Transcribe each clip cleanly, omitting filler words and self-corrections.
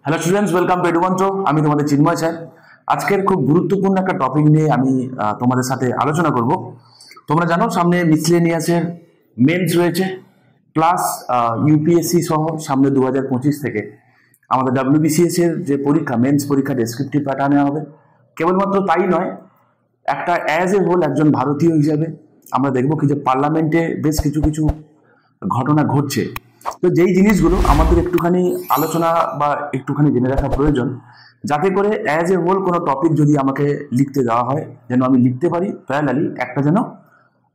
Hello students, welcome to Edumantra. আমি তোমাদের চিন্ময় sir. আজকের খুব গুরুত্বপূর্ণ একটা টপিক নিয়ে আমি তোমাদের সাথে আলোচনা করব। তোমরা জানো সামনে মিসলেনিয়াসের মেন্স রয়েছে, প্লাস ইউপিএসসি সহ সামনে 2025 থেকে আমাদের ডাব্লিউবিসিএস এর যে পরীক্ষা, মেন্স পরীক্ষা ডেসক্রিপটিভ প্যাটার্নে হবে। কেবলমাত্র তাই নয়, একটা অ্যাজ এ হোল একজন ভারতীয় হিসাবে আমরা দেখবো কি যে পার্লামেন্টে বেশ কিছু কিছু ঘটনা ঘটছে। তো যেই জিনিসগুলো আমাদের একটুখানি আলোচনা বা একটুখানি জেনে রাখা প্রয়োজন, যাতে করে অ্যাজ এ হোল কোনো টপিক যদি আমাকে লিখতে দেওয়া হয়, যেন আমি লিখতে পারি প্যারালালি একটা যেন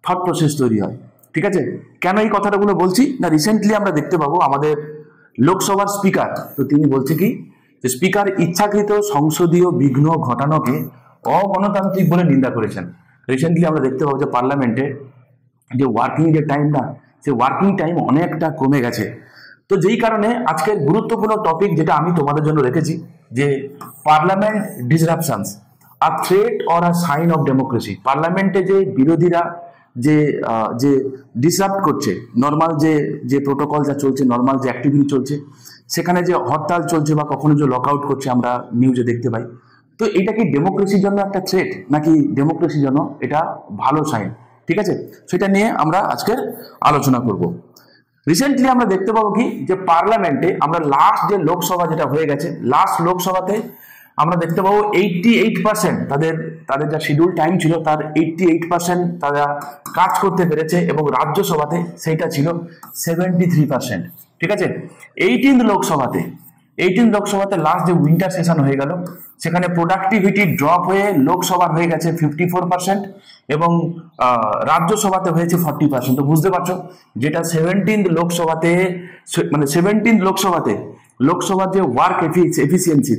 থট প্রসেস তৈরি হয়। ঠিক আছে? কেন এই কথাটাগুলো বলছি না, রিসেন্টলি আমরা দেখতে পাবো আমাদের লোকসভার স্পিকার, তো তিনি বলছে কি যে স্পিকার ইচ্ছাকৃত সংসদীয় বিঘ্ন ঘটানোকে অগণতান্ত্রিক বলে নিন্দা করেছেন। রিসেন্টলি আমরা দেখতে পাবো যে পার্লামেন্টে যে ওয়ার্কিং যে টাইমটা, সে ওয়ার্কিং টাইম অনেকটা কমে গেছে। তো যেই কারণে আজকের গুরুত্বপূর্ণ টপিক যেটা আমি তোমাদের জন্য রেখেছি, যে parliament disruptions are threat or a sign of democracy. পার্লামেন্টে যে বিরোধীরা যে যে ডিসরাপ্ট করছে নর্মাল যে যে প্রোটোকল যা চলছে, নর্মাল যে অ্যাক্টিভিটি চলছে, সেখানে যে হরতাল চলছে বা কখনো যে লকআউট করছে আমরা নিউজে দেখতে পাই। তো এটা কি ডেমোক্রেসির জন্য একটা থ্রেট, নাকি ডেমোক্রেসির জন্য এটা ভালো সাইন? ঠিক আছে, সেটা নিয়ে আমরা আজকের আলোচনা করব। রিসেন্টলি আমরা দেখতে পাবো কি যে পার্লামেন্টে আমরা লাস্ট যে লোকসভা যেটা হয়ে গেছে, লাস্ট লোকসভাতে আমরা দেখতে পাবো 88% তাদের তাদের যা শিডিউল টাইম ছিল তার 88% তারা কাজ করতে পেরেছে, এবং রাজ্যসভাতে সেইটা ছিল 73%। ঠিক আছে, 18 লোকসভাতে লাস্ট যে উইন্টার সেশন হয়ে গেল, সেখানে প্রোডাক্টিভিটি ড্রপ হয়ে লোকসভা হয়ে গেছে 54% এবং রাজ্যসভাতে হয়েছে 40%। তো বুঝতে পারছো, যেটা 17 লোকসভাতে মানে 17 লোকসভাতে লোকসভার যে ওয়ার্ক এফিসিয়েন্সি,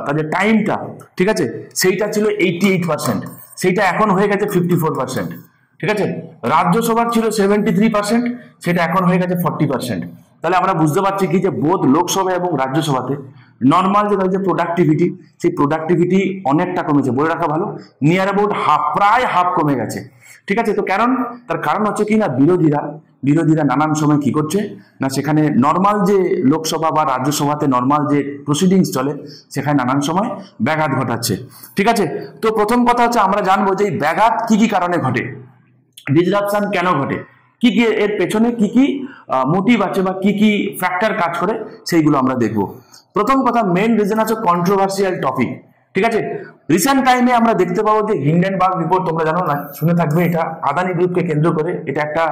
তাদের টাইমটা, ঠিক আছে, সেইটা ছিল 88%, সেইটা এখন হয়ে গেছে 54%। ঠিক আছে, রাজ্যসভার ছিল 73%, সেটা এখন হয়ে গেছে 40%। তাহলে আমরা বুঝতে পারছি কি যে বোধ লোকসভা এবং রাজ্যসভাতে নর্মাল যে প্রোডাক্টিভিটি, সেই প্রোডাক্টিভিটি অনেকটা কমেছে। বলে রাখা ভালো, নিয়ার অ্যাবাউট হাফ, প্রায় হাফ কমে গেছে। ঠিক আছে, তো তার কারণ হচ্ছে কি না, বিরোধীরা নানান সময় কি করছে না, সেখানে নর্মাল যে লোকসভা বা রাজ্যসভাতে নর্মাল যে প্রসিডিংস চলে, সেখানে নানান সময় ব্যাঘাত ঘটাচ্ছে। ঠিক আছে, তো প্রথম কথা হচ্ছে আমরা জানবো যে এই ব্যাঘাত কি কি কারণে ঘটে, ডিসরাপশন কেন ঘটে, কি কি এর পেছনে কি কি মোটিভ আছে বা কি কি ফ্যাক্টর কাজ করে, সেইগুলো আমরা দেখব। প্রথম কথা, মেইন রিজন আছে কন্ট্রোভার্সিয়াল টপিক। ঠিক আছে, রিসেন্ট টাইমে আমরা দেখতে পাবো যে হিন্ডেনবার্গ রিপোর্ট, তোমরা জানো না, শুনে থাকবে, এটা আদানি গ্রুপকে কেন্দ্র করে এটা একটা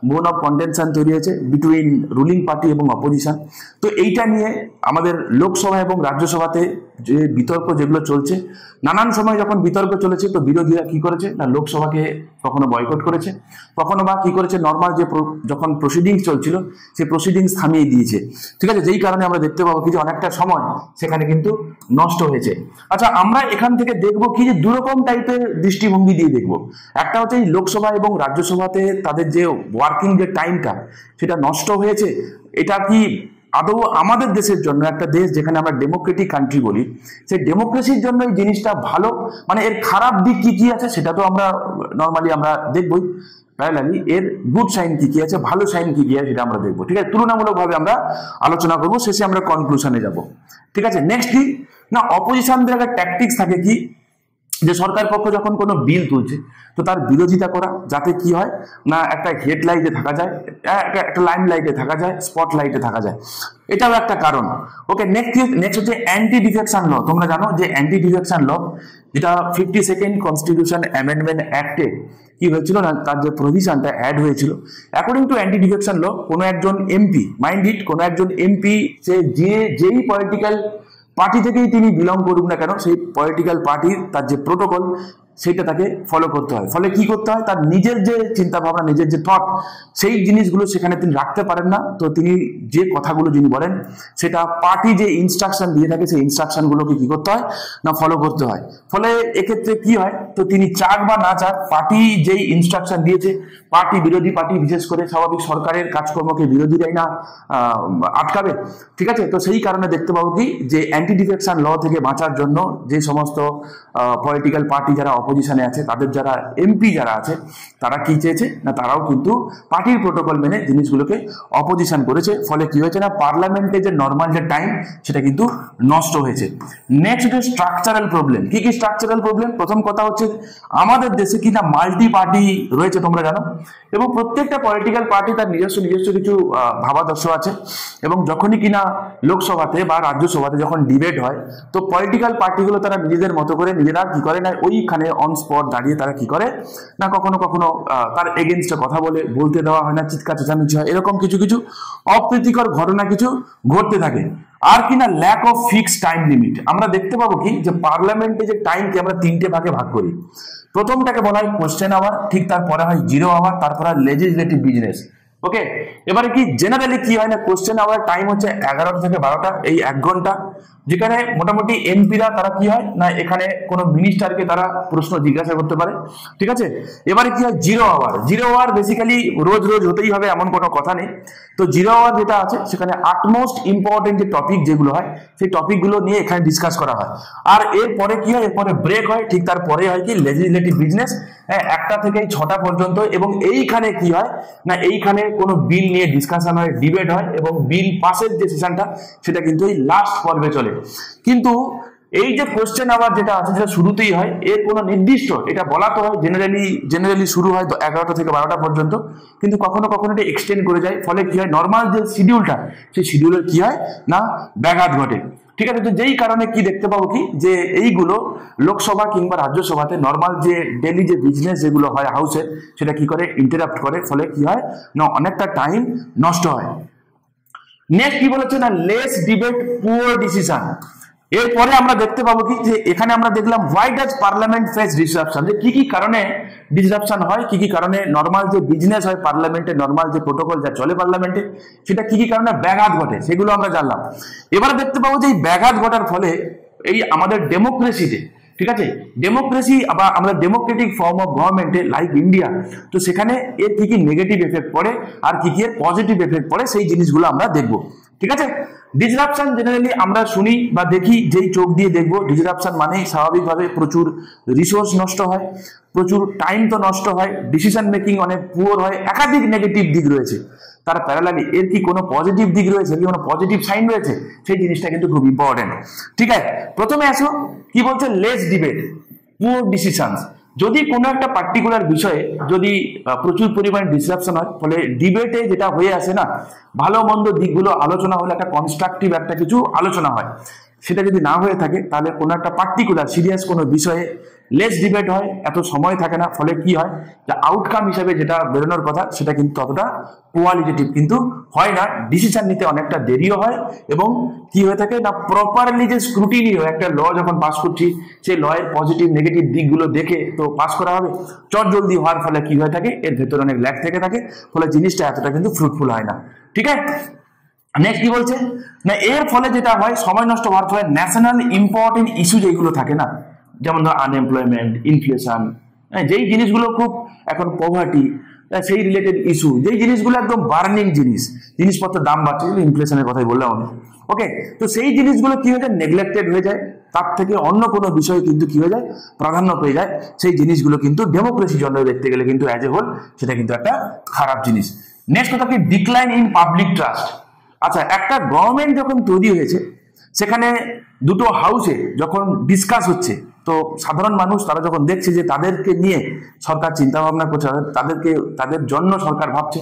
বোন অফ কন্টেনশন তৈরি হয়েছে বিটুইন রুলিং পার্টি এবং অপোজিশন। তো এইটা নিয়ে আমাদের লোকসভা এবং রাজ্যসভাতে যে বিতর্ক যেগুলো চলছে, নানান সময় যখন বিতর্ক চলেছে, তো বিরোধীরা কি করেছে না, লোকসভাকে কখনো বয়কট করেছে, কখনো বা কি করেছে, নর্মাল যে যখন প্রসিডিংস চলছিল সেই প্রসিডিংস থামিয়ে দিয়েছে। ঠিক আছে, যেই কারণে আমরা দেখতে পাবো কি যে অনেকটা সময় সেখানে কিন্তু নষ্ট হয়েছে। আচ্ছা, আমরা এখান থেকে দেখবো কি যে দুরকম টাইপের দৃষ্টিভঙ্গি দিয়ে দেখবো। একটা হচ্ছে এই লোকসভা এবং রাজ্যসভাতে তাদের যে ওয়ার্কিং যে টাইমটা, সেটা নষ্ট হয়েছে। এটা কি আদৌ আমাদের দেশের জন্য, একটা দেশ যেখানে আমরা ডেমোক্রেটিক কান্ট্রি বলি, সেই ডেমোক্রেসির জন্য এই জিনিসটা ভালো? মানে এর খারাপ দিক কি কি আছে সেটা তো আমরা নর্মালি আমরা দেখবই, প্যারালালি এর গুড সাইন কি কি আছে, ভালো সাইন কি কি আছে সেটা আমরা দেখবো। ঠিক আছে, তুলনামূলকভাবে আমরা আলোচনা করবো, শেষে আমরা কনক্লুশনে যাব। ঠিক আছে, নেক্সট কি না, অপোজিশনদের একটা ট্যাকটিক্স থাকে কি যে সরকার পক্ষ যখন কোনো বিল তুলছে, তো তার বিরোধিতা করা, যাতে কি হয় না, একটা হেডলাইটে থাকা যায়, একটা লাইম লাইটে থাকা যায়, স্পট লাইটে থাকা যায়, এটাও একটা কারণ। ওকে, নেক্সট হচ্ছে অ্যান্টি ডিফেকশন ল। তোমরা জানো যে অ্যান্টি ডিফেকশন ল, যেটা 52nd কনস্টিটিউশন অ্যামেন্ডমেন্ট অ্যাক্টে কি হয়েছিল না, তার যে প্রভিশনটা অ্যাড হয়েছিল, according to anti defection law, কোনো একজন এমপি, মাইন্ড ইট, কোনো একজন এমপি সে যেই পলিটিক্যাল পার্টি থেকেই তিনি বিলং করুক না কেন, সেই পলিটিক্যাল পার্টির তার যে প্রোটোকল, সেইটা তাকে ফলো করতে হয়। ফলে কি করতে হয়, তার নিজের যে চিন্তা ভাবনা, নিজের যে থট, সেই জিনিসগুলো সেখানে তিনি রাখতে পারেন না। তো তিনি যে কথাগুলো যিনি বলেন, সেটা পার্টি যে ইনস্ট্রাকশন দিয়ে থাকে, সেই ইনস্ট্রাকশনগুলোকে কি করতে হয় না, ফলো করতে হয়। ফলে এক্ষেত্রে কি হয়, তো তিনি চাক বা না চাক, পার্টি যেই ইনস্ট্রাকশন দিয়েছে, বিরোধী পার্টি বিশেষ করে স্বাভাবিক সরকারের কাজকর্মকে বিরোধীরাই না আটকাবে। ঠিক আছে, তো সেই কারণে দেখতে পাবো কি যে অ্যান্টি ডিফেকশন ল থেকে বাঁচার জন্য যে সমস্ত পলিটিক্যাল পার্টি যারা অপোজিশনে আছে তাদের যারা এমপি যারা আছে তারা কি চেয়েছে না তারাও কিন্তু পার্টির প্রোটোকল মেনে জিনিসগুলোকে অপোজিশন করেছে, ফলে কি হয়েছে না পার্লামেন্টে যে নর্মাল যে টাইম সেটা কিন্তু নষ্ট হয়েছে। Next structural problem. কি কি স্ট্রাকচারাল প্রবলেম? প্রথম কথা হচ্ছে আমাদের দেশে কিনা মাল্টি পার্টি রয়েছে তোমরা জানো, এবং প্রত্যেকটা পলিটিক্যাল পার্টি তার নিজস্ব কিছু ভাবাদর্শ আছে, এবং যখনই কিনা লোকসভাতে বা রাজ্যসভাতে যখন ডিবেট হয় তো পলিটিক্যাল পার্টিগুলো তারা নিজেদের মতো করে নিজেরা কি করে না ওইখানে অন স্পট দাঁড়িয়ে তারা কি করে না কখনো কখনো তার এগেনস্টে কথা বলতে দেওয়া হয় না, চিৎকার চেঁচামেচি হয়, এরকম কিছু অপ্রীতিকর ঘটনা কিছু ঘটতে থাকে। আর কিনা lack of fixed time limit. আমরা দেখতে পাবো কি যে পার্লামেন্টে যে টাইমকে আমরা 3টে ভাগে ভাগ করি। প্রথমটাকে বলা হয় কোশ্চেন আওয়ার, ঠিক তারপরে হয় 0 আওয়ার, তারপরে লেজিসলেটিভ বিজনেস। ওকে, এবারে কি জেনারেলি কি হয় না কোশ্চেন আওয়ার টাইম হচ্ছে 11টা থেকে 12টা, এই 1 ঘন্টা, যেখানে মোটামুটি এমপিরা তারা কি হয় না এখানে কোনো মিনিস্টারকে তারা প্রশ্ন জিজ্ঞাসা করতে পারে, ঠিক আছে। এবারে কি হয় 0 আওয়ার। 0 আওয়ার বেসিক্যালি রোজ হতেই হবে এমন কোনো কথা নেই। তো 0 আওয়ার যেটা আছে সেখানে আটমোস্ট ইম্পর্টেন্ট যে টপিক যেগুলো হয় সেই টপিকগুলো নিয়ে এখানে ডিসকাস করা হয়। আর এরপরে কি হয়, এরপরে ব্রেক হয়, ঠিক তারপরে হয় কি লেজিসলেটিভ বিজনেস, 1টা থেকে 6টা পর্যন্ত। এবং এইখানে কি হয় না এইখানে কোনো বিল নিয়ে ডিসকাশন হয়, ডিবেট হয়, এবং বিল পাসের যে সেশনটা সেটা কিন্তু এই লাস্ট পর্বে চলে। কিন্তু এই যে কোশ্চেন আওয়ার যেটা আছে যেটা শুরুতেই হয় এর কোনো নির্দিষ্ট এটা বলা তো হয় জেনারেলি শুরু হয় 11টা থেকে 12টা পর্যন্ত, কিন্তু কখনো এটা এক্সটেন্ড করে যায়, ফলে কি হয় নর্মাল যে শিডিউলটা সেই শিডিউলের কি হয় না ব্যাঘাত ঘটে, ঠিক আছে। তো যেই কারণে কি দেখতে পাবো কি যে এইগুলো লোকসভা কিংবা রাজ্যসভাতে নর্মাল যে ডেলি যে বিজনেস যেগুলো হয় হাউসে সেটা কি করে ইন্টারাপ্ট করে, ফলে কি হয় না অনেকটা টাইম নষ্ট হয়। নেক্সট কি বলেছে না লেস ডিবেট পুয়ার ডিসিশন। এরপরে আমরা দেখতে পাবো কি যে এখানে আমরা দেখলাম why does parliament face disruption, যে কি কারণে ডিসরাপশন হয়, কি কারণে নর্মাল যে বিজনেস হয় পার্লামেন্টে, নর্মাল যে প্রোটোকল যা চলে পার্লামেন্টে সেটা কি কারণে ব্যাঘাত ঘটে সেগুলো আমরা জানলাম। এবারে দেখতে পাবো যে এই ব্যাঘাত ঘটার ফলে এই আমাদের ডেমোক্রেসিতে, ঠিক আছে, ডেমোক্রেসি বা আমরা ডেমোক্রেটিক ফর্ম অফ গভর্নমেন্টে লাইক ইন্ডিয়া, তো সেখানে এর কি নেগেটিভ এফেক্ট পড়ে আর কি এর পজিটিভ এফেক্ট পড়ে সেই জিনিসগুলো আমরা দেখবো, ঠিক আছে। ডিসরাপশন জেনারেলি আমরা শুনি বা দেখি যেই চোখ দিয়ে দেখবো, ডিসরাপশন মানেই স্বাভাবিকভাবে প্রচুর রিসোর্স নষ্ট হয়, প্রচুর টাইম তো নষ্ট হয়, ডিসিশন মেকিং অনেক পুয়ার হয়, একাধিক নেগেটিভ দিক রয়েছে। তার প্যারালালি এর কি কোনো পজিটিভ দিক রয়েছে, কি কোনো পজিটিভ সাইন রয়েছে, সেই জিনিসটা কিন্তু খুব ইম্পর্টেন্ট, ঠিক আছে। প্রথমে আসো কি বলছে লেস ডিবেট পুয়ার ডিসিশনস। যদি কোনো একটা পার্টিকুলার বিষয়ে যদি প্রচুর পরিমাণে ডিসরাপশন হয়, ফলে ডিবেটে যেটা হয়ে আসে না ভালো মন্দ দিকগুলো আলোচনা হলে একটা কনস্ট্রাকটিভ একটা কিছু আলোচনা হয়, সেটা যদি না হয়ে থাকে তাহলে কোনো একটা পার্টিকুলার সিরিয়াস কোনো বিষয়ে লেস ডিবেট হয়, এত সময় থাকে না, ফলে কি হয় যে আউটকাম হিসেবে যেটা বেরোনোর কথা সেটা কিন্তু ততটা কোয়ালিটেটিভ কিন্তু হয় না, ডিসিশন নিতে অনেকটা দেরিও হয়, এবং কি হয়ে থাকে না প্রপারলি যে স্ক্রুটিনি হয় একটা ল যখন পাস করছি সেই লয়ের পজিটিভ নেগেটিভ দিকগুলো দেখে তো পাস করা হবে, চট জলদি হওয়ার ফলে কি হয়ে থাকে এর ভেতরে অনেক ল্যাগ থেকে থাকে, ফলে জিনিসটা এতটা কিন্তু ফ্রুটফুল হয় না, ঠিক আছে। নেক্সট কি বলছে না এর ফলে যেটা হয় সময় নষ্ট হওয়ার ফলে ন্যাশনাল ইম্পর্টেন্ট ইস্যু যেগুলো থাকে না, যেমন ধর আনএমপ্লয়মেন্ট, ইনফ্লেশন, যেই জিনিসগুলো খুব এখন পভার্টি সেই রিলেটেড ইস্যু, যেই জিনিসগুলো একদম বার্নিং জিনিসপত্রের দাম বাড়ছে, ইনফ্লেশনের কথাই বললাম আমি, ওকে। তো সেই জিনিসগুলো কি হয়ে যায় নেগলেক্টেড হয়ে যায়, তার থেকে অন্য কোনো বিষয় কিন্তু কি হয়ে যায় প্রাধান্য পেয়ে যায়, সেই জিনিসগুলো কিন্তু ডেমোক্রেসি জন্য দেখতে গেলে কিন্তু অ্যাজ এ হোল সেটা কিন্তু একটা খারাপ জিনিস। নেক্সট কথা কি ডিক্লাইন ইন পাবলিক ট্রাস্ট। আচ্ছা, একটা গভর্নমেন্ট যখন তৈরি হয়েছে সেখানে দুটো হাউসে যখন ডিসকাস হচ্ছে, তো সাধারণ মানুষ তারা যখন দেখছে যে তাদেরকে নিয়ে সরকার চিন্তা ভাবনা করছে, তাদের জন্য সরকার ভাবছে,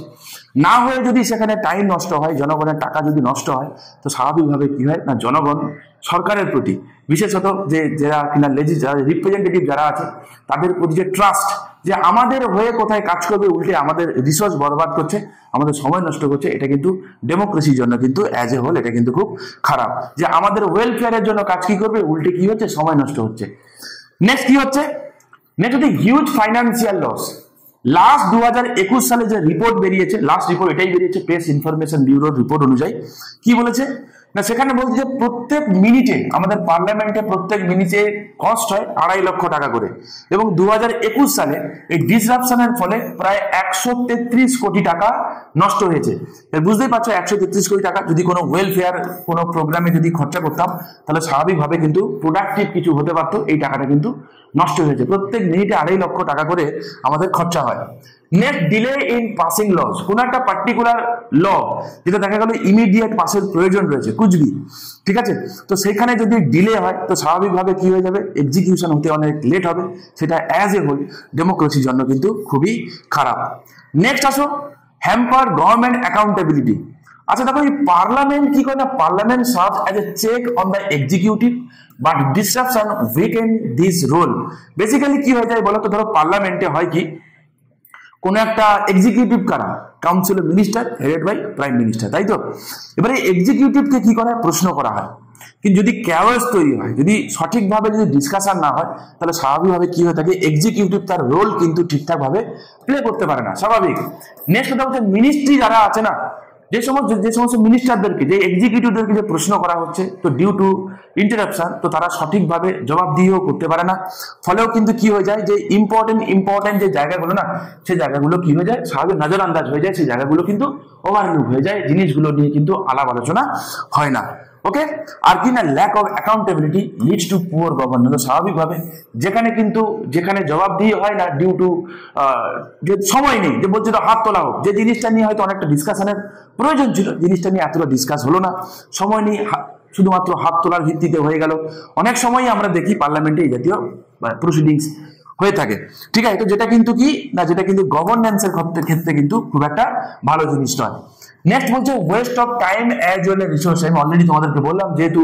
না হয়ে যদি সেখানে টাইম নষ্ট হয়, জনগণের টাকা যদি নষ্ট হয়, তো স্বাভাবিকভাবে কি হয় না জনগণ সরকারের প্রতি বিশেষত যে যারা কিনা রিপ্রেজেন্টেটিভ যারা আছে তাদের প্রতি যে ট্রাস্ট, যে আমাদের হয়ে কোথায় কাজ করবে, উল্টে আমাদের রিসোর্স বরবাদ করছে, আমাদের সময় নষ্ট করছে, এটা কিন্তু ডেমোক্রেসির জন্য কিন্তু অ্যাজ এ হোল এটা কিন্তু খুব খারাপ, যে আমাদের ওয়েলফেয়ারের জন্য কাজ কি করবে, উল্টে কি হচ্ছে সময় নষ্ট হচ্ছে। নেক্সট কি হচ্ছে, নেক্সট হচ্ছে হিউজ ফাইন্যান্সিয়াল লস। লাস্ট 2021 সালে যে রিপোর্ট বেরিয়েছে, লাস্ট রিপোর্ট এটাই বেরিয়েছে প্রেস ইনফরমেশন ব্যুরোর রিপোর্ট অনুযায়ী, কি বলেছে না, সেখানে বলছি যে প্রত্যেক মিনিটে আমাদের পার্লামেন্টে প্রত্যেক মিনিটে কস্ট হয় 2.5 লক্ষ টাকা করে, এবং 2021 সালে এই ডিসরাপশনের ফলে প্রায় 133 কোটি টাকা নষ্ট হয়েছে। বুঝতেই পারছো 133 কোটি টাকা যদি কোনো ওয়েলফেয়ার কোনো প্রোগ্রামে যদি খরচা করতাম তাহলে স্বাভাবিকভাবে কিন্তু প্রোডাক্টিভ কিছু হতে পারতো, এই টাকাটা কিন্তু নষ্ট হয়েছে। প্রত্যেক মিনিটে 2.5 লক্ষ টাকা করে আমাদের খরচা হয়। Next, delay in passing laws. কোন একটা পার্টিকুলার ল যেটা দেখা গেল ইমিডিয়েট পাসের প্রয়োজন রয়েছে কুচবি, ঠিক আছে, তো সেখানে যদি ডিলে হয় তো স্বাভাবিকভাবে কি হয়ে যাবে, এক্সিকিউশন হতে অনেক লেট হবে, সেটা অ্যাজ এ হোল ডেমোক্রেসির জন্য কিন্তু খুবই খারাপ। নেক্সট আসো, হ্যাম্পার গভর্নমেন্ট অ্যাকাউন্টেবিলিটি। আচ্ছা দেখো, এই পার্লামেন্ট কি করে না, parliament serve as a check on the executive but disruption weaken this role. Basically কি হয়ে যায় বলো তো, ধরো পার্লামেন্টে হয় কি, কোন একটা এক্সিকিউটিভ কারা, council of minister headed by prime minister, তাই তো। এবারে এক্সিকিউটিভকে কি করা হয়, প্রশ্ন করা হয়, কিন্তু যদি ক্যাওয়াস তৈরি হয়, যদি সঠিকভাবে যদি ডিসকাশন না হয়, তাহলে স্বাভাবিকভাবে কি হয়ে থাকে, এক্সিকিউটিভ তার রোল কিন্তু ঠিকঠাক ভাবে প্লে করতে পারে না, স্বাভাবিক। নেক্সট কথা হচ্ছে মিনিস্ট্রি যারা আছে না, যে সমস্ত মিনিস্টারদেরকে, যে এক্সিকিউটিভদেরকে যে প্রশ্ন করা হচ্ছে, তো ডিউ টু ইন্টারাপশন তো তারা সঠিকভাবে জবাবদিহিও করতে পারে না, ফলেও কিন্তু কি হয়ে যায়, যে ইম্পর্টেন্ট যে জায়গাগুলো না, সেই জায়গাগুলো কি হয়ে যায়, স্বাভাবিক নজর আন্দাজ হয়ে যায়, সেই জায়গাগুলো কিন্তু ওভারলুক হয়ে যায়, জিনিসগুলো নিয়ে কিন্তু আলাপ আলোচনা হয় না। ওকে, আর কি না, lack of accountability leads to poor governance. স্বাভাবিকভাবে যেখানে জবাবদিহি হয় না, ডিউ টু যে সময় নেই, যে বলছে তো হাত তোলা হোক, যে জিনিসটা নিয়ে হয়তো অনেকটা ডিসকাশনের প্রয়োজন ছিল, জিনিসটা নিয়ে এতটা ডিসকাস হলো না, সময় নেই, শুধুমাত্র হাত তোলার ভিত্তিতে হয়ে গেল। অনেক সময় আমরা দেখি পার্লামেন্টে এই জাতীয় প্রসিডিংস হয়ে থাকে, ঠিক আছে, তো যেটা কিন্তু কি না, যেটা কিন্তু গভর্নেন্সের ক্ষেত্রে কিন্তু খুব একটা ভালো জিনিস নয়। নেক্সট বলছে West of time as well as resource. আমি অলরেডি তোমাদেরকে বললাম, যেহেতু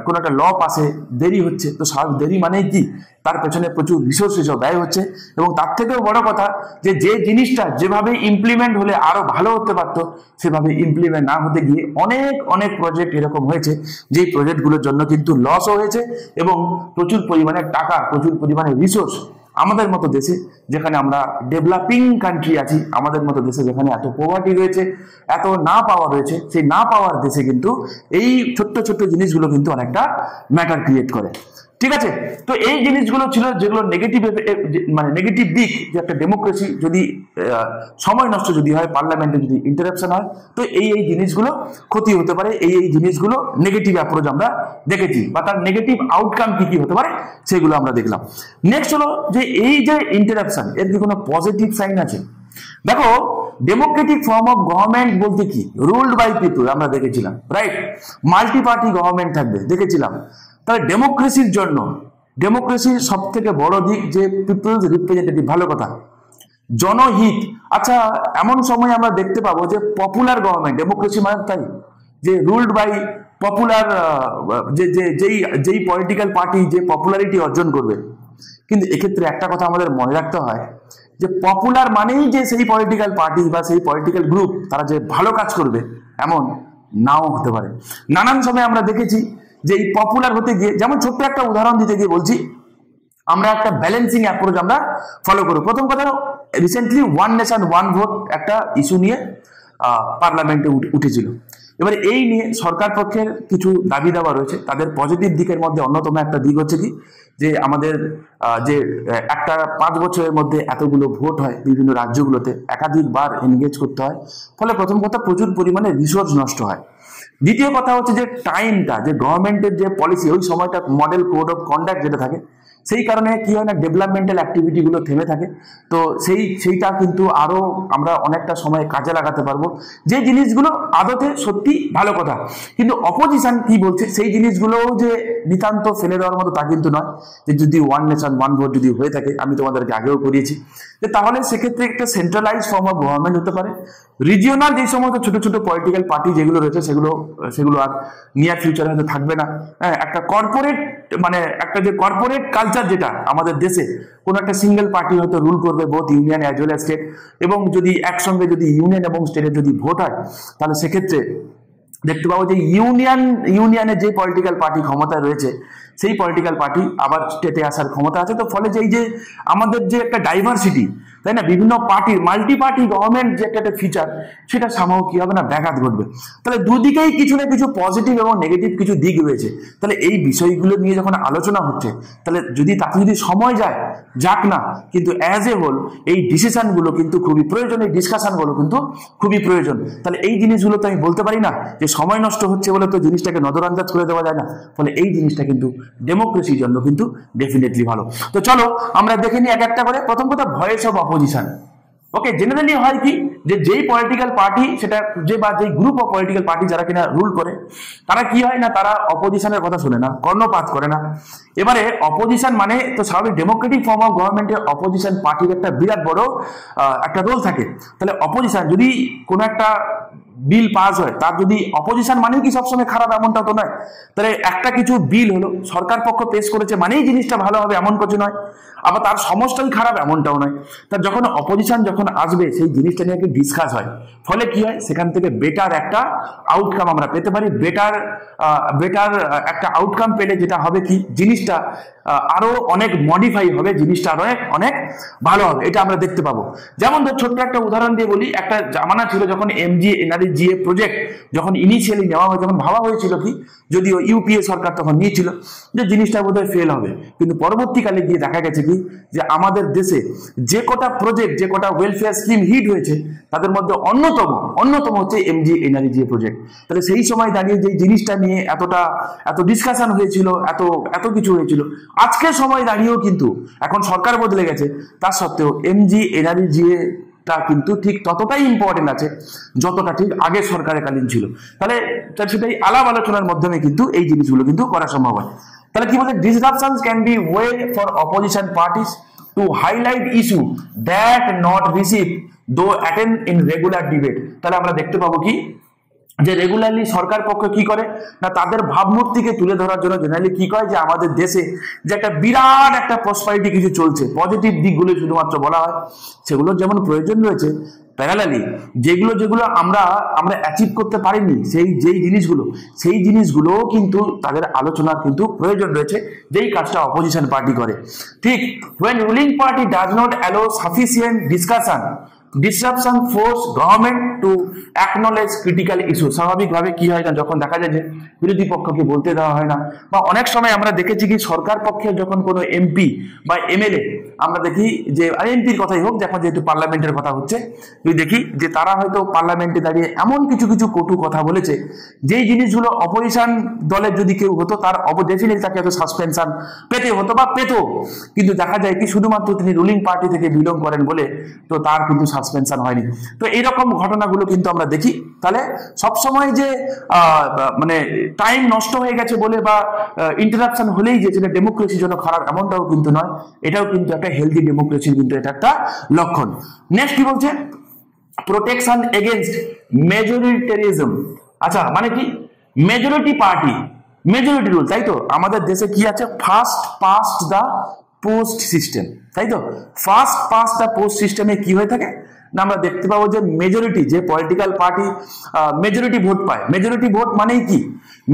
কোনো একটা ল পাসে দেরি হচ্ছে, তো স্বাভাবিক দেরি মানেই কি, তার পেছনে প্রচুর রিসোর্সেসও ব্যয় হচ্ছে, এবং তার থেকেও বড় কথা যে জিনিসটা যেভাবে ইমপ্লিমেন্ট হলে আরো ভালো হতে পারতো, সেভাবে ইমপ্লিমেন্ট না হতে গিয়ে অনেক প্রজেক্ট এরকম হয়েছে, যেই প্রজেক্টগুলোর জন্য কিন্তু লসও হয়েছে, এবং প্রচুর পরিমাণে টাকা, প্রচুর পরিমাণে রিসোর্স আমাদের মতো দেশে, যেখানে আমরা ডেভেলপিং কান্ট্রি আছি, আমাদের মতো দেশে যেখানে এত পোভার্টি রয়েছে, এত না পাওয়া রয়েছে, সেই না পাওয়ার দেশে কিন্তু এই ছোট্ট জিনিসগুলো কিন্তু অনেকটা ম্যাটার ক্রিয়েট করে, ঠিক আছে। তো এই জিনিসগুলো ছিল যেগুলো নেগেটিভ, মানে নেগেটিভ দিক, যে একটা ডেমোক্রেসি যদি সময় নষ্ট যদি হয়, পার্লামেন্টে যদি ইন্টারাপশন হয়, তো এই জিনিসগুলো ক্ষতি হতে পারে, এই জিনিসগুলো নেগেটিভ অ্যাপ্রোচ আমরা দেখেছি, বা তার নেগেটিভ আউটকাম কি হতে পারে সেগুলো আমরা দেখলাম। নেক্সট হলো যে এই যে ইন্টারাপশন, এর কি কোনো পজিটিভ সাইন আছে? দেখো, ডেমোক্রেটিক ফর্ম অফ গভর্নমেন্ট বলতে কি, রুলড বাই পিপল আমরা দেখেছিলাম, রাইট, মাল্টি পার্টি গভর্নমেন্ট থাকবে দেখেছিলাম। তাহলে ডেমোক্রেসির জন্য, ডেমোক্রেসির সব থেকে বড় দিক যে পিপলস রিপ্রেজেন্টেটিভ, ভালো কথা, জনহিত। আচ্ছা, এমন সময় আমরা দেখতে পাবো যে পপুলার গভর্নমেন্ট, ডেমোক্রেসি মানে তাই যে রুলড বাই পপুলার, যেই পলিটিক্যাল পার্টি যে পপুলারিটি অর্জন করবে। কিন্তু এক্ষেত্রে একটা কথা আমাদের মনে রাখতে হয়, যে পপুলার মানেই যে সেই পলিটিক্যাল পার্টি বা সেই পলিটিক্যাল গ্রুপ তারা যে ভালো কাজ করবে, এমন নাও হতে পারে। নানান সময় আমরা দেখেছি যে এই পপুলার হতে গিয়ে, যেমন ছোট্ট একটা উদাহরণ দিতে গিয়ে বলছি, আমরা একটা ব্যালেন্সিং অ্যাপ্রোচ আমরা ফলো করব। প্রথম কথা, recently one nation one vote একটা ইস্যু নিয়ে পার্লামেন্টে উঠেছিল। এবারে এই নিয়ে সরকার পক্ষের কিছু দাবি দাওয়া রয়েছে, তাদের পজিটিভ দিকের মধ্যে অন্যতম একটা দিক হচ্ছে কি, যে আমাদের যে একটা 5 বছরের মধ্যে এতগুলো ভোট হয় বিভিন্ন রাজ্যগুলোতে, একাধিকবার এনগেজ করতে হয়, ফলে প্রথম কথা প্রচুর পরিমাণে রিসোর্স নষ্ট হয়। দ্বিতীয় কথা হচ্ছে যে টাইমটা, যে গভর্নমেন্টের যে পলিসি, ওই সময়টা মডেল কোড অফ কন্ডাক্ট যেটা থাকে, সেই কারণে কি হয় না, ডেভেলপমেন্টাল অ্যাক্টিভিটিগুলো থেমে থাকে। তো সেইটা কিন্তু আরো আমরা অনেকটা সময় কাজে লাগাতে পারবো, যে জিনিসগুলো আদতে সত্যি ভালো কথা। কিন্তু অপোজিশন কি বলছে, সেই জিনিসগুলোও যে নিতান্ত ফেলে দেওয়ার মতো তা কিন্তু নয়। যে যদি ওয়ান নেশন ওয়ান ভোট যদি হয়ে থাকে, আমি তোমাদেরকে আগেও করিয়েছি, যে তাহলে সেক্ষেত্রে একটা সেন্ট্রালাইজ ফর্ম অফ গভর্নমেন্ট হতে পারে। রিজিওনাল যে সমস্ত ছোট পলিটিক্যাল পার্টি যেগুলো রয়েছে, সেগুলো আর নিয়ার ফিউচারে হয়তো থাকবে না। হ্যাঁ, একটা কর্পোরেট, মানে একটা যে কর্পোরেট কালচার যেটা আমাদের দেশে, কোন একটা সিঙ্গেল পার্টি হয়তো রুল করবে both union as well as state, এবং যদি একসঙ্গে যদি ইউনিয়ন এবং স্টেটের যদি ভোট হয়, তাহলে সেক্ষেত্রে দেখতে পাবো যে ইউনিয়নের যে পলিটিক্যাল পার্টি ক্ষমতায় রয়েছে, সেই পলিটিক্যাল পার্টি আবার স্টেটে আসার ক্ষমতা আছে। তো ফলে যে এই যে আমাদের যে একটা ডাইভার্সিটি, তাই না, বিভিন্ন পার্টির মাল্টি পার্টি গভর্নমেন্ট যে একটা ফিচার, সেটা সামহাও কি হবে না, ব্যাঘাত ঘটবে। তাহলে দুদিকেই কিছু না কিছু পজিটিভ এবং নেগেটিভ কিছু দিক রয়েছে। তাহলে এই বিষয়গুলো নিয়ে যখন আলোচনা হচ্ছে, তাহলে তাতে যদি সময় যায় যাক না, কিন্তু অ্যাজ এ হোল এই ডিসিশনগুলো কিন্তু খুবই প্রয়োজন, এই ডিসকাশনগুলো কিন্তু খুবই প্রয়োজন। তাহলে এই জিনিসগুলো তো আমি বলতে পারি না যে সময় নষ্ট হচ্ছে বলে তো জিনিসটাকে নজরআন্দাজ করে দেওয়া যায় না। ফলে এই জিনিসটা কিন্তু ডেমোক্রেসির জন্য কিন্তু ডেফিনেটলি ভালো। তো চলো আমরা দেখে নিই এক একটা করে। প্রথম কথা, voice of opposition. Okay, generally হয় কি যে যেই পলিটিক্যাল পার্টি, সেটা যেই গ্রুপ অফ পলিটিক্যাল পার্টি যারা কিনা রুল করে, তারা কি হয় না, তারা অপোজিশনের কথা শুনে না, কর্ণপাত করে না। এবারে অপোজিশন মানে তো স্বাভাবিক ডেমোক্রেটিক ফর্ম অফ গভর্নমেন্টে অপোজিশন পার্টির একটা বিরাট বড় একটা রোল থাকে। তাহলে অপোজিশন যদি কোনো একটা বিল পাস হয়, তার যদি অপোজিশন মানে কি সবসময় খারাপ এমনটা তো নয়। তাহলে একটা কিছু বিল হলো, সরকার পক্ষ পেশ করেছে মানেই জিনিসটা ভালো হবে এমন কিছু নয়, আবার তার সমস্যাই খারাপ এমনটাও নয়। তার যখন অপোজিশন যখন আসবে, সেই জিনিসটা নিয়ে ডিসকাস হয়, ফলে কি হয়, সেখান থেকে বেটার একটা আউটকাম আমরা পেতে পারি। বেটার একটা আউটকাম পেলে যেটা হবে কি, জিনিসটা আরো অনেক মডিফাই হবে, জিনিসটা আরো অনেক ভালো হবে, এটা আমরা দেখতে পাবো। যেমন ধর ছোট্ট একটা উদাহরণ দিয়ে বলি, একটা জামানা ছিল যখন MGNREGA প্রজেক্ট যখন ইনিশিয়ালি নেওয়া হয়, যখন ভাবা হয়েছিল কি, যদিও ইউপিএ সরকার তখন নিয়েছিল যে জিনিসটা বোধহয় ফেল হবে, কিন্তু পরবর্তীকালে গিয়ে দেখা গেছে কি যে আমাদের দেশে যে কটা প্রজেক্ট, যে কটা ওয়েলফেয়ার স্কিম হিট হয়েছে, তাদের মধ্যে অন্যতম হচ্ছে MGNREGA প্রজেক্ট। তাহলে সেই সময় দাঁড়িয়ে যে জিনিসটা নিয়ে এত ডিসকাশন হয়েছিল, এত কিছু হয়েছিল, আজকের সময় দাঁড়িয়েও কিন্তু এখন সরকার বদলে গেছে, তার সত্ত্বেও MGNREGA কিন্তু ঠিক ততটাই ইম্পর্টেন্ট আছে যতটা ঠিক আগের সরকারের কালীন ছিল। তাহলে সেটাই আলাপ আলোচনার মাধ্যমে কিন্তু এই জিনিসগুলো কিন্তু করা সম্ভব হয়। তাহলে কি বলছে, disruptions can be way for opposition parties to highlight issue that not receive though attend in regular debate। তাহলে আমরা দেখতে পাবো কি যে রেগুলারলি সরকার পক্ষ কি করে না, তাদের ভাবমূর্তিকে তুলে ধরার জন্য জেনারেলি কি করে যে আমাদের দেশে যে একটা বিরাট একটা প্রসপারিটি কিছু চলছে, পজিটিভ দিকগুলো শুধুমাত্র বলা হয়, সেগুলোর যেমন প্রয়োজন রয়েছে, প্যারালালি যেগুলো আমরা অ্যাচিভ করতে পারিনি, সেই জিনিসগুলো কিন্তু তাদের আলোচনার কিন্তু প্রয়োজন রয়েছে, যেই কাজটা অপোজিশন পার্টি করে। ঠিক, when ruling party does not allow sufficient discussion, disruption force government to acknowledge critical issue। স্বাভাবিকভাবে কি হয় না, যখন দেখা যায় যে বিরোধী পক্ষকে বলতে দেওয়া হয় না, বা অনেক সময় আমরা দেখেছি কি সরকার পক্ষে যখন কোনো এমপি বা এমএলএ, আমরা দেখি যে এমপির কথাই হোক, যখন যেহেতু পার্লামেন্টের কথা হচ্ছে, তুই দেখি যে তারা হয়তো পার্লামেন্টে দাঁড়িয়ে এমন কিছু কটু কথা বলেছে, যেই জিনিসগুলো অপোজিশন দলের যদি কেউ হতো, তার ডেফিনেটলি তাকে হয়তো সাসপেনশন পেতে হতো বা পেত, কিন্তু দেখা যায় কি শুধুমাত্র তিনি রুলিং পার্টি থেকে বিলং করেন বলে তো তার কিন্তু সাসপেনশন হয়নি। তো এইরকম ঘটনাগুলো কিন্তু আমরা দেখি। তাহলে সবসময় যে মানে টাইম নষ্ট হয়ে গেছে বলে বা ইন্টারাপশন হলেই যে সেটা ডেমোক্রেসির জন্য খারাপ এমনটাও কিন্তু নয়, এটাও কিন্তু একটা হেলদি ডেমোক্রেসির কিন্তু এটা একটা লক্ষণ। নেক্সট কি বলছে, প্রোটেকশন এগেনস্ট মেজরিটারিজম। আচ্ছা, মানে কি মেজরিটি পার্টি, মেজরিটি রুল, তাই তো আমাদের দেশে কি আছে, first past the post system, তাই তো ফার্স্ট পাস্ট দ্য পোস্ট সিস্টেমে কি হয়ে থাকে না, আমরা দেখতে পাবো যে মেজরিটি, যে পলিটিক্যাল পার্টি মেজরিটি ভোট পায়, মেজরিটি ভোট মানেই কি,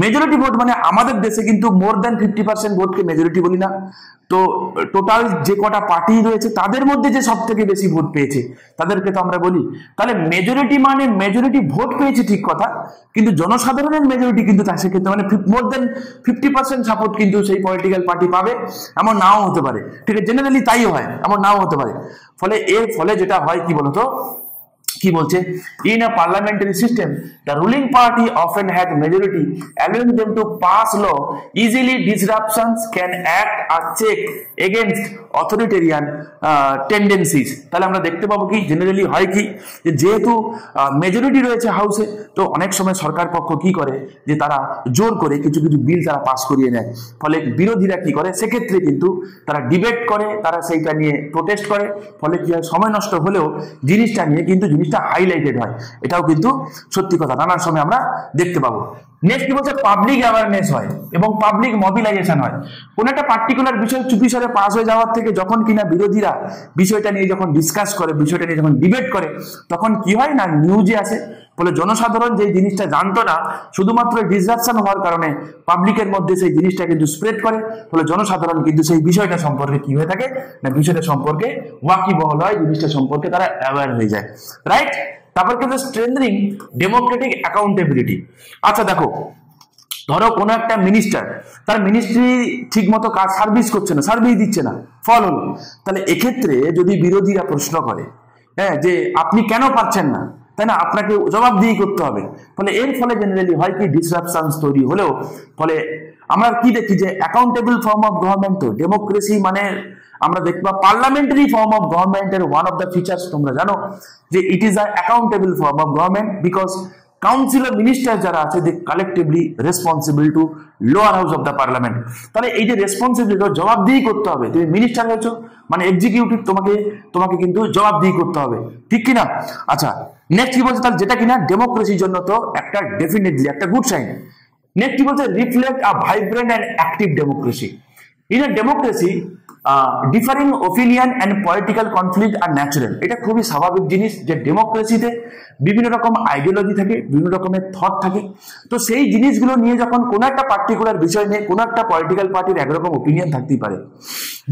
মেজরিটি ভোট মানে আমাদের দেশে কিন্তু মোর দ্যান 50% ভোটকে মেজরিটি বলি না, তো টোটাল যে কটা পার্টি রয়েছে তাদের মধ্যে যে সব থেকে বেশি ভোট পেয়েছে তাদেরকে তো আমরা বলি। তাহলে মেজরিটি মানে মেজরিটি ভোট পেয়েছে ঠিক কথা, কিন্তু জনসাধারণের মেজরিটি কিন্তু তার সেক্ষেত্রে মানে মোর দেন 50% সাপোর্ট কিন্তু সেই পলিটিক্যাল পার্টি পাবে, এমন নাও হতে পারে। ঠিক আছে, জেনারেলি তাই হয়, এমন নাও হতে পারে। ফলে যেটা হয় কি বলতো, কি বলছে, in a parliamentary system the ruling party often has majority allowing them to pass law easily. Disruptions can act as check against authoritarian tendencies। তাহলে আমরা দেখতে পাবো কি জেনারেলি হয় কি, যেহেতু মেজরিটি রয়েছে হাউসে, তো অনেক সময় সরকার পক্ষ কি করে যে তারা জোর করে কিছু বিল তারা পাস করিয়ে নেয়, ফলে বিরোধীরা কি করে সেক্ষেত্রে কিন্তু তারা ডিবেট করে, তারা সেইটা নিয়ে প্রোটেস্ট করে, ফলে কি হয় সময় নষ্ট হলেও জিনিসটা নিয়ে কিন্তু জিনিসটা হাইলাইটেড হয়, এটাও কিন্তু সত্যি কথা নানান সময় আমরা দেখতে পাবো। নেক্সট কি বলছে, পাবলিক অ্যাওয়ারনেস হয় এবং পাবলিক মোবিলাইজেশন হয়। কোন একটা পার্টিকুলার বিষয় চুপিসারে পাস হয়ে যাওয়ার থেকে যখন কিনা বিরোধীরা বিষয়টা নিয়ে যখন ডিসকাস করে, বিষয়টা নিয়ে যখন ডিবেট করে, তখন কি হয় না, নিউজে আসে, ফলে জনসাধারণ যে জিনিসটা জানতো না, শুধুমাত্র ডিসরাপশন হওয়ার কারণে পাবলিকের মধ্যে সেই জিনিসটা কিন্তু স্প্রেড করে, ফলে জনসাধারণ কিন্তু সেই বিষয়টা সম্পর্কে কি হয়ে থাকে না, বিষয়টা সম্পর্কে ওয়াকিবহল হয়, জিনিসটা সম্পর্কে তারা অ্যাওয়্যার হয়ে যায়, রাইট। তারপর কিন্তু স্ট্রেংথেনিং ডেমোক্রেটিক অ্যাকাউন্টেবিলিটি। আচ্ছা দেখো, ধরো কোনো একটা মিনিস্টার তার মিনিস্ট্রি ঠিক মতো কাজ সার্ভিস করছে না, সার্ভিস দিচ্ছে না, ফল হলো, তাহলে এক্ষেত্রে যদি বিরোধীরা প্রশ্ন করে, হ্যাঁ, যে আপনি কেন পারছেন না, তাই না, আপনাকে জবাবদিহি করতে হবে। ফলে এর ফলে জেনারেলি হয় কি, ডিসরাপশন তৈরি হলেও ফলে আমরা কি দেখি যে অ্যাকাউন্টেবল ফর্ম অফ গভর্নমেন্ট, তো ডেমোক্রেসি মানে আমরা দেখবা পার্লামেন্টারি ফর্ম অফ গভর্নমেন্টের ওয়ান অফ দ্য ফিচার্স তোমরা জানো যে it is a accountable form of government, because council of minister যারা আছে they collectively responsible to lower house of the parliament. তাহলে এই যে রেসপন্সিবিলিটি, জবাবদিহি করতে হবে, তুমি মিনিস্টার হয়েছো মানে এক্সিকিউটিভ, তোমাকে কিন্তু জবাবদিহি করতে হবে, ঠিক কিনা। আচ্ছা নেক্সট কি বলছে, তাহলে যেটা কিনা ডেমোক্রেসির জন্য তো একটা ডেফিনেটলি একটা গুড সাইন। নেক্সট কি বলছে, reflect a vibrant and active democracy. In a democracy differing opinion and political conflict are natural. এটা খুবই স্বাভাবিক জিনিস যে ডেমোক্রেসিতে বিভিন্ন রকম আইডিওলজি থাকে, বিভিন্ন রকমের থট থাকে, তো সেই জিনিসগুলো নিয়ে যখন কোনো একটা পার্টিকুলার বিষয় নিয়ে কোনো একটা পলিটিক্যাল পার্টির একরকম ওপিনিয়ন থাকতেই পারে।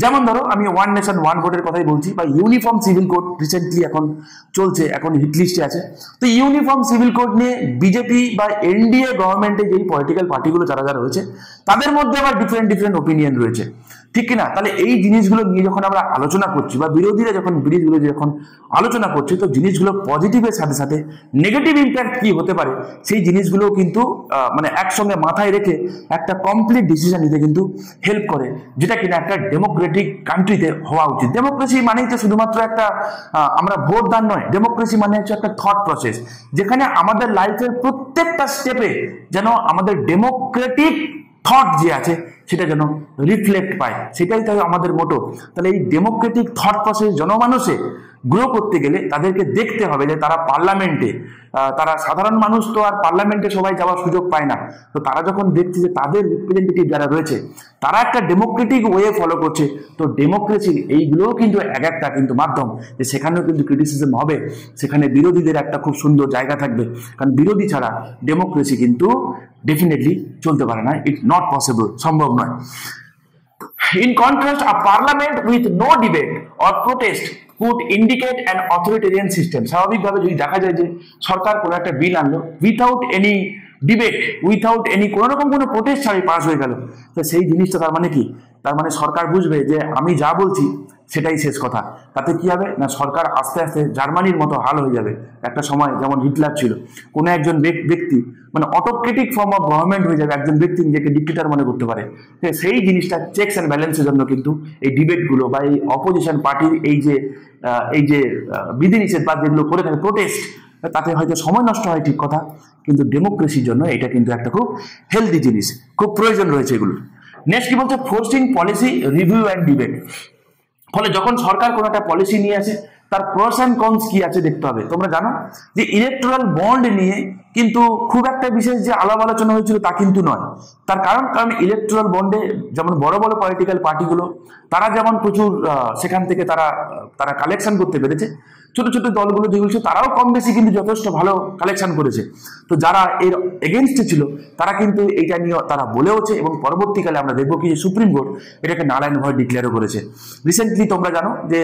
যেমন ধরো আমি ওয়ান নেশন ওয়ান ভোটের কথাই বলছি, বা ইউনিফর্ম সিভিল কোড রিসেন্টলি এখন চলছে, এখন হিটলিস্টে আছে। তো ইউনিফর্ম সিভিল কোড নিয়ে বিজেপি বা এনডিএ গভর্নমেন্টে যেই পলিটিক্যাল পার্টিগুলো যারা যারা রয়েছে তাদের মধ্যে আবার ডিফারেন্ট ওপিনিয়ন রয়েছে, ঠিক কিনা। তাহলে এই জিনিসগুলো নিয়ে যখন আমরা আলোচনা করছি বা বিরোধীরা যখন আলোচনা করছে, তো জিনিসগুলো পজিটিভের সাথে সাথে নেগেটিভ ইম্প্যাক্ট কি হতে পারে সেই জিনিসগুলো কিন্তু মানে একসঙ্গে মাথায় রেখে একটা কমপ্লিট ডিসিশন নিতে কিন্তু হেল্প করে, যেটা কিনা একটা ডেমোক্রেটিক কান্ট্রিতে হওয়া উচিত। ডেমোক্রেসি মানেই তো শুধুমাত্র একটা আমরা ভোট দান নয়, ডেমোক্রেসি মানে হচ্ছে একটা থট প্রসেস, যেখানে আমাদের লাইফের প্রত্যেকটা স্টেপে যেন আমাদের ডেমোক্রেটিক থট যে আছে সেটা যেন রিফ্লেক্ট পায়, সেটাই তাই আমাদের মোটো। তাহলে এই ডেমোক্রেটিক থট প্রসেস জনমানুষে গ্রো করতে গেলে তাদেরকে দেখতে হবে যে তারা পার্লামেন্টে, তারা সাধারণ মানুষ তো আর পার্লামেন্টে সবাই যাওয়ার সুযোগ পায় না, তো তারা যখন দেখছে যে তাদের রিপ্রেজেন্টেটিভ যারা রয়েছে তারা একটা ডেমোক্রেটিক ওয়ে ফলো করছে, তো ডেমোক্রেসির এইগুলোও কিন্তু একটা কিন্তু মাধ্যম যে সেখানেও কিন্তু ক্রিটিসিজম হবে, সেখানে বিরোধীদের একটা খুব সুন্দর জায়গা থাকবে, কারণ বিরোধী ছাড়া ডেমোক্রেসি কিন্তু ডেফিনেটলি চলতে পারে না, ইটস নট পসিবল, সম্ভব নয়। In contrast, a parliament with no debate or protest could indicate an authoritarian system. স্বাভাবিকভাবে যদি দেখা যায় যে সরকার কোনো একটা বিল আনলো without any debate, without any কোনো রকম কোনো প্রোটেস্ট ছাড়াই পাস হয়ে গেল, তো সেই জিনিসটা তার মানে কি, তার মানে সরকার বুঝবে যে আমি যা বলছি সেটাই শেষ কথা। তাতে কি হবে না, সরকার আস্তে আস্তে জার্মানির মতো হাল হয়ে যাবে। একটা সময় যেমন হিটলার ছিল, কোনো একজন ব্যক্তি মানে অটোক্রেটিক ফর্ম অফ গভর্নমেন্ট হয়ে যাবে, একজন ব্যক্তি নিজেকে ডিক্টেটর মনে করতে পারে। সেই জিনিসটা চেকস অ্যান্ড ব্যালেন্সের জন্য কিন্তু এই ডিবেটগুলো বা এই অপোজিশন পার্টির এই যে বিধিনিষেধ বা যেগুলো করে থাকে প্রোটেস্ট, তাতে হয়তো সময় নষ্ট হয় ঠিক কথা, কিন্তু ডেমোক্রেসির জন্য এটা কিন্তু একটা খুব হেলদি জিনিস, খুব প্রয়োজন রয়েছে এগুলো। নেক্সট কি বলছে, forcing policy review and debate. ফলে যখন সরকার কোনো একটা পলিসি নিয়ে আসে তার প্রস অ্যান্ড কনস কি আছে দেখতে হবে। তোমরা জানো যে ইলেকট্রাল বন্ড নিয়ে কিন্তু খুব একটা বিশেষ যে আলাপ আলোচনা হয়েছিল তা কিন্তু নয়। তার কারণ ইলেকট্রাল বন্ডে যেমন বড় বড় পলিটিক্যাল পার্টিগুলো তারা যেমন প্রচুর সেখান থেকে তারা কালেকশন করতে পেরেছে, ছোট ছোট দলগুলো যেগুলো ছিল তারাও কম বেশি কিন্তু যথেষ্ট ভালো কালেকশন করেছে। তো যারা এর এগেনস্টে ছিল তারা কিন্তু এইটা নিয়ে তারা বলেওছে, এবং পরবর্তীকালে আমরা দেখবো কি যে সুপ্রিম কোর্ট এটাকে নাল অ্যান্ড ভয়েড ডিক্লেয়ারও করেছে। রিসেন্টলি তোমরা জানো যে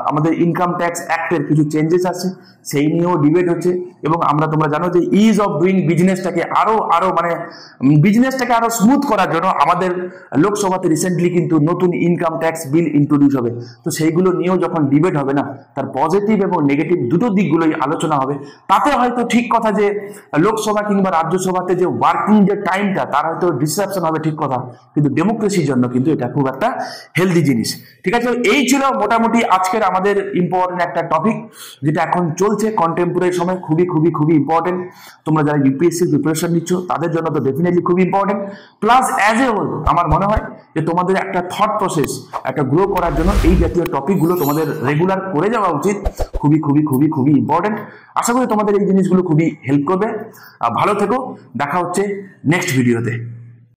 আমাদের ইনকাম ট্যাক্স অ্যাক্টের কিছু চেঞ্জেস আছে, সেই নিয়েও ডিবেট হচ্ছে, এবং তোমরা জানো যে ইজ অফ ডুইং বিজনেসটাকে আরো মানে বিজনেসটাকে আরো স্মুথ করার জন্য আমাদের লোকসভাতে রিসেন্টলি কিন্তু নতুন ইনকাম ট্যাক্স বিল ইন্ট্রোডিউস হবে। তো সেইগুলো নিয়েও যখন ডিবেট হবে না, তার পজিটিভ এবং নেগেটিভ দুটো দিকগুলোই আলোচনা হবে। তাতে হয়তো ঠিক কথা যে লোকসভা কিংবা রাজ্যসভাতে যে ওয়ার্কিং যে টাইমটা তার হয়তো ডিসরাপশন হবে ঠিক কথা, কিন্তু ডেমোক্রেসির জন্য কিন্তু এটা খুব একটা হেলদি জিনিস। ঠিক আছে, এই ছিল মোটামুটি আজকের আমাদের ইম্পর্টেন্ট একটা টপিক, যেটা এখন চলছে কন্টেম্পোরারি সময়, খুবই খুবই খুবই ইম্পর্টেন্ট। তোমরা যারা ইউপিএসসি প্রিপারেশন নিচ্ছ তাদের জন্য তো ডেফিনেটলি খুবই important. Plus as a whole আমার মনে হয় যে তোমাদের একটা থট প্রসেস একটা গ্রো করার জন্য এই জাতীয় টপিকগুলো তোমাদের রেগুলার করে যাওয়া উচিত, খুবই খুবই খুবই খুবই ইম্পর্টেন্ট। আশা করি তোমাদের এই জিনিসগুলো খুবই হেল্প করবে। ভালো থেকো, দেখা হচ্ছে নেক্সট ভিডিওতে।